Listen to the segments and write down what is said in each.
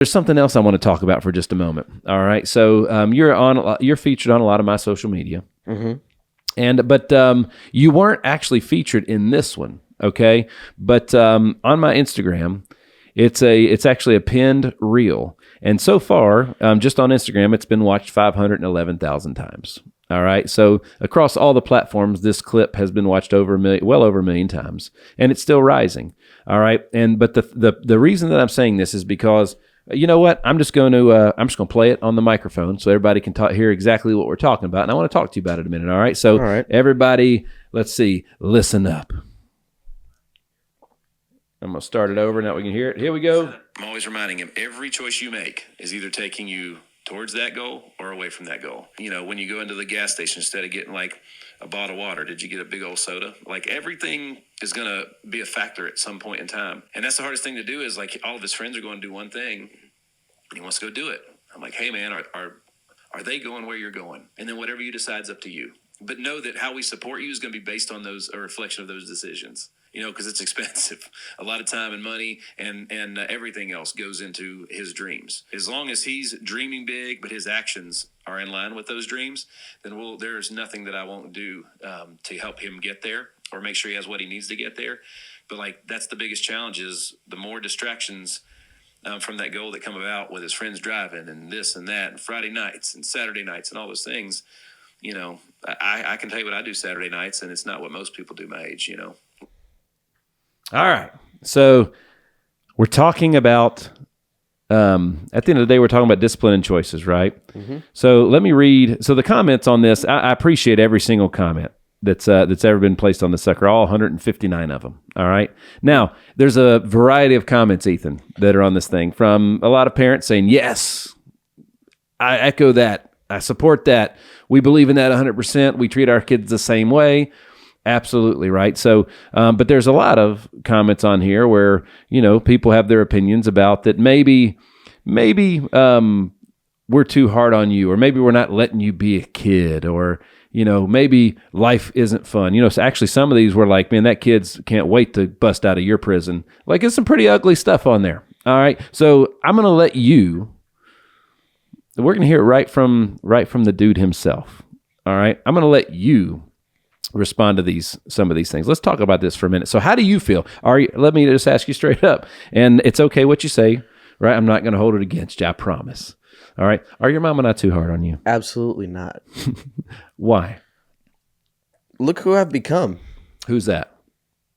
There's something else I want to talk about for just a moment. All right. So you're featured on a lot of my social media. But you weren't actually featured in this one. Okay. But on my Instagram, it's actually a pinned reel. And so far, just on Instagram, it's been watched 511,000 times. All right. So across all the platforms, this clip has been watched well over a million times, and it's still rising. All right. But the reason that I'm saying this is because, you know what? I'm just going to play it on the microphone so everybody can hear exactly what we're talking about. And I want to talk to you about it a minute. All right. So everybody, let's see, listen up. I'm going to start it over now we can hear it. Here we go. I'm always reminding him, every choice you make is either taking you towards that goal or away from that goal. You know, when you go into the gas station, instead of getting like a bottle of water, did you get a big old soda? Like, everything is going to be a factor at some point in time. And that's the hardest thing to do, is like, all of his friends are going to do one thing and he wants to go do it. I'm like, hey man, are they going where you're going? And then whatever you decide is up to you. But know that how we support you is going to be based on a reflection of those decisions. You know, because it's expensive. A lot of time and money and everything else goes into his dreams. As long as he's dreaming big, but his actions are in line with those dreams, then there's nothing that I won't do to help him get there or make sure he has what he needs to get there. But like, that's the biggest challenge, is the more distractions from that goal that come about with his friends driving and this and that and Friday nights and Saturday nights and all those things. You know, I can tell you what I do Saturday nights, and it's not what most people do my age, you know. All right. So we're talking about, at the end of the day, we're talking about discipline and choices, right? So let me read. So the comments on this, I appreciate every single comment that's ever been placed on the sucker, all 159 of them. All right. Now, there's a variety of comments, Ethan, that are on this thing, from a lot of parents saying, yes, I echo that. I support that. We believe in that 100%. We treat our kids the same way. Absolutely, right? So, but there's a lot of comments on here where, you know, people have their opinions about that maybe we're too hard on you, or maybe we're not letting you be a kid, or, you know, maybe life isn't fun. You know, so actually some of these were like, man, that kid's can't wait to bust out of your prison. Like, it's some pretty ugly stuff on there. All right. So I'm going to let you, we're going to hear it right from the dude himself. All right. I'm going to let you respond to some of these things. Let's talk about this for a minute. So how do you feel? Let me just ask you straight up, and it's okay what you say, right? I'm not going to hold it against you, I promise. All right. Are your mama not too hard on you? Absolutely not. Why? Look who I've become. Who's that?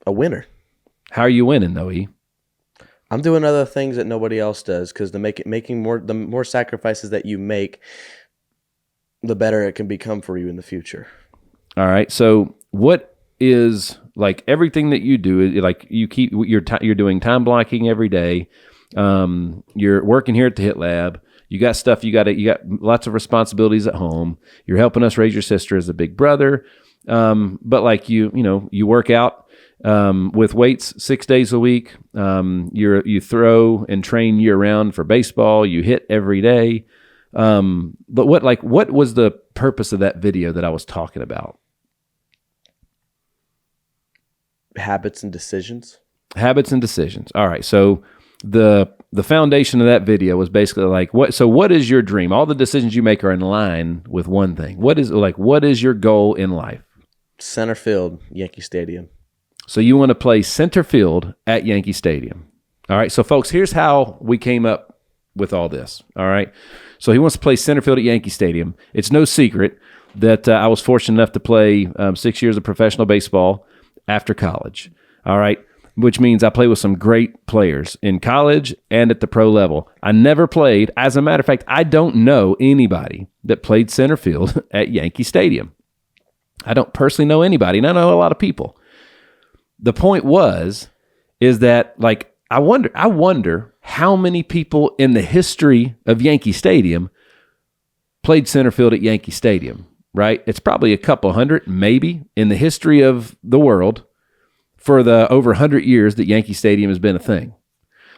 A winner. How are you winning, though, E? I'm doing other things that nobody else does, because the more sacrifices that you make, the better it can become for you in the future. All right. So what is, like, everything that you do, like, you're doing time blocking every day. You're working here at the Hit Lab. You got stuff. You got lots of responsibilities at home. You're helping us raise your sister as a big brother. But like you work out with weights 6 days a week. You throw and train year round for baseball. You hit every day. But what was the purpose of that video that I was talking about? Habits and decisions. Habits and decisions. All right. So the foundation of that video was basically like, what is your dream? All the decisions you make are in line with one thing. What is your goal in life? Center field, Yankee Stadium. So you want to play center field at Yankee Stadium. All right. So folks, here's how we came up with all this. All right. So he wants to play center field at Yankee Stadium. It's no secret that I was fortunate enough to play 6 years of professional baseball after college. All right. Which means I play with some great players in college and at the pro level. I never played. As a matter of fact, I don't know anybody that played center field at Yankee Stadium. I don't personally know anybody, and I know a lot of people. The point is that, like, I wonder how many people in the history of Yankee Stadium played center field at Yankee Stadium, right? It's probably a couple hundred, maybe, in the history of the world for the over 100 years that Yankee Stadium has been a thing.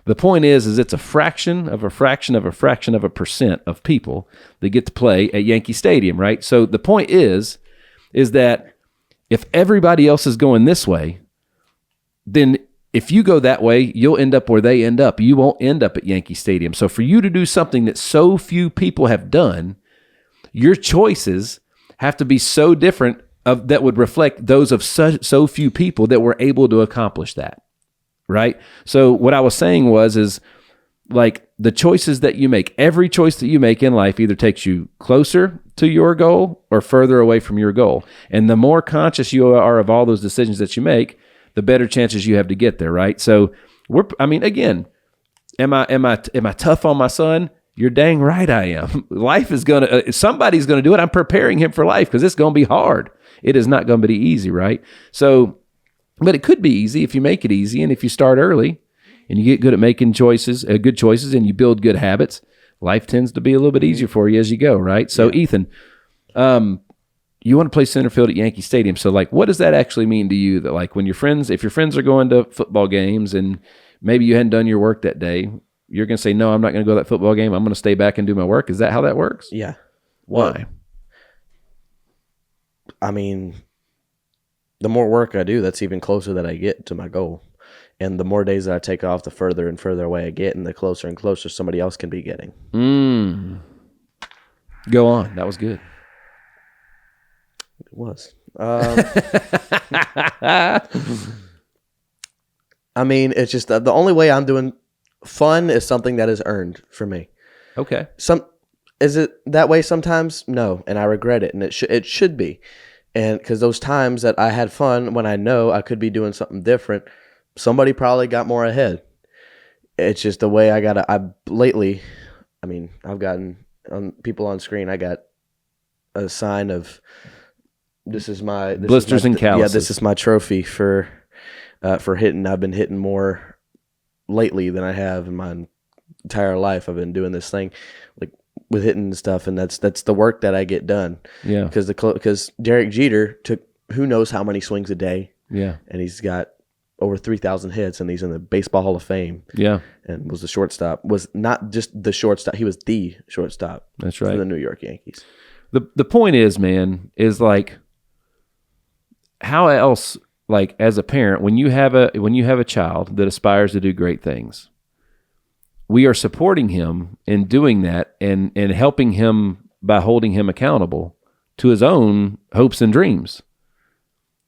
The point is it's a fraction of a fraction of a fraction of a percent of people that get to play at Yankee Stadium, right? So the point is that if everybody else is going this way, then if you go that way, you'll end up where they end up. You won't end up at Yankee Stadium. So for you to do something that so few people have done, your choices have to be so different that would reflect those of so few people that were able to accomplish that, right? So what I was saying is like the choices that you make, every choice that you make in life either takes you closer to your goal or further away from your goal. And the more conscious you are of all those decisions that you make, the better chances you have to get there, right? So again, am I tough on my son? You're dang right I am. Life is somebody's gonna do it. I'm preparing him for life because it's gonna be hard. It is not gonna be easy, right? So, but it could be easy if you make it easy and if you start early and you get good at making good choices, and you build good habits. Life tends to be a little bit easier for you as you go, right? So, yeah. Ethan, you want to play center field at Yankee Stadium. So, like, what does that actually mean to you? That, like, if your friends are going to football games and maybe you hadn't done your work that day, you're going to say, no, I'm not going to go to that football game. I'm going to stay back and do my work. Is that how that works? Yeah. Why? I mean, the more work I do, that's even closer that I get to my goal. And the more days that I take off, the further and further away I get, and the closer and closer somebody else can be getting. Go on. That was good. It was. I mean, it's just the only way I'm doing fun is something that is earned for me. Okay. Is it that way sometimes? No, and I regret it, and it should be. And because those times that I had fun when I know I could be doing something different, somebody probably got more ahead. It's just the way I've gotten people on screen. I got a sign of blisters and calluses. Yeah, this is my trophy for hitting. I've been hitting more lately than I have in my entire life. I've been doing this thing like with hitting and stuff, and that's the work that I get done. Yeah, because Derek Jeter took who knows how many swings a day. Yeah, and he's got over 3,000 hits, and he's in the Baseball Hall of Fame. Yeah, and was the shortstop. Was not just the shortstop; he was the shortstop. That's right. For the New York Yankees. The point is, man, is like, how else, like, as a parent, when you have a child that aspires to do great things, we are supporting him in doing that and helping him by holding him accountable to his own hopes and dreams.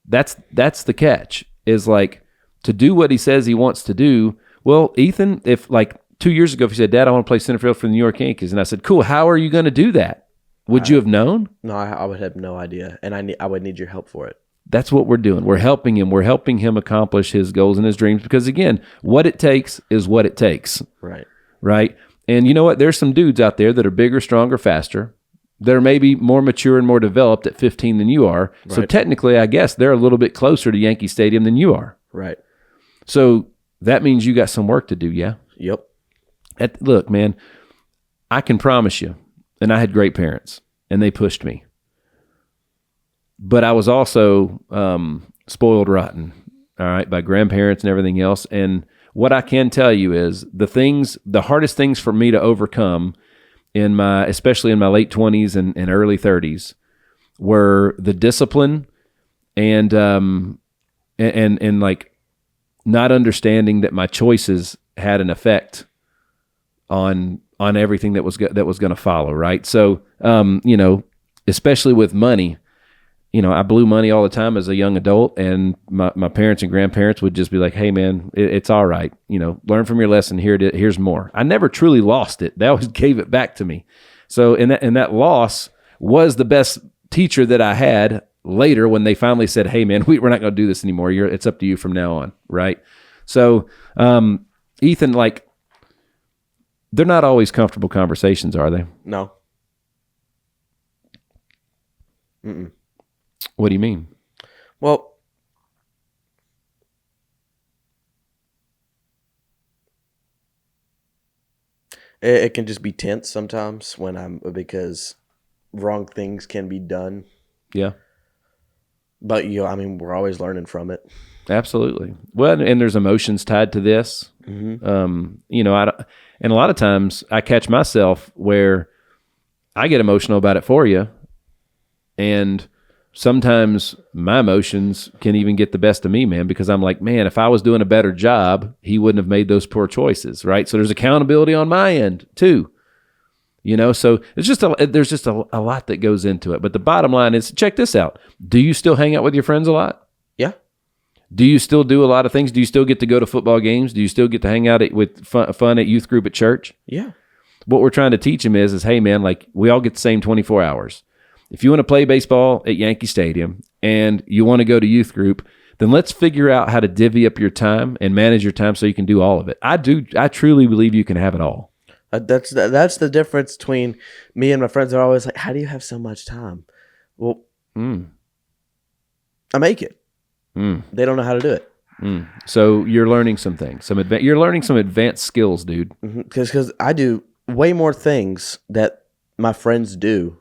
That's the catch, is like, to do what he says he wants to do. Well, Ethan, if like 2 years ago, if you said, Dad, I want to play center field for the New York Yankees, and I said, cool, how are you going to do that? Would you have known? No, I would have no idea, and I would need your help for it. That's what we're doing. We're helping him. We're helping him accomplish his goals and his dreams, because, again, what it takes is what it takes. Right. Right? And you know what? There's some dudes out there that are bigger, stronger, faster. They're maybe more mature and more developed at 15 than you are. Right. So technically, I guess they're a little bit closer to Yankee Stadium than you are. Right. So that means you got some work to do, yeah? Yep. Look, man, I can promise you, and I had great parents, and they pushed me. But I was also spoiled rotten, all right, by grandparents and everything else. And what I can tell you is the hardest things for me to overcome especially in my late 20s and early 30s, were the discipline and like not understanding that my choices had an effect on everything that was going to follow, right? So, especially with money, I blew money all the time as a young adult, and my parents and grandparents would just be like, hey, man, it's all right. Learn from your lesson. Here's more. I never truly lost it. They always gave it back to me. So, and that loss was the best teacher that I had later when they finally said, hey, man, we're not going to do this anymore. It's up to you from now on, right? So, Ethan, like, they're not always comfortable conversations, are they? No. Mm-mm. What do you mean? Well, it can just be tense sometimes because wrong things can be done. Yeah. But we're always learning from it. Absolutely. Well, and there's emotions tied to this. Mm-hmm. And a lot of times I catch myself where I get emotional about it for you, and sometimes my emotions can even get the best of me, man, because I'm like, man, if I was doing a better job, he wouldn't have made those poor choices, right? So there's accountability on my end too. So there's just a lot that goes into it. But the bottom line is, check this out. Do you still hang out with your friends a lot? Yeah. Do you still do a lot of things? Do you still get to go to football games? Do you still get to hang out with fun at youth group at church? Yeah. What we're trying to teach him is, hey, man, like we all get the same 24 hours. If you want to play baseball at Yankee Stadium and you want to go to youth group, then let's figure out how to divvy up your time and manage your time so you can do all of it. I truly believe you can have it all. That's the difference between me and my friends. Are always like, how do you have so much time? Well, I make it. They don't know how to do it. So you're learning some things. You're learning some advanced skills, dude. Because I do way more things that my friends do,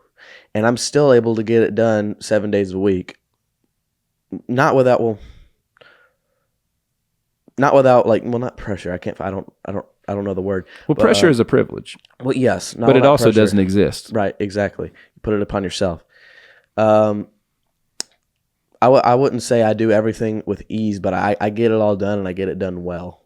and I'm still able to get it done 7 days a week. Not without not pressure. I don't know the word. Well, pressure is a privilege. Well, yes, but it also doesn't exist. Right, exactly. You put it upon yourself. I wouldn't say I do everything with ease, but I get it all done and I get it done well.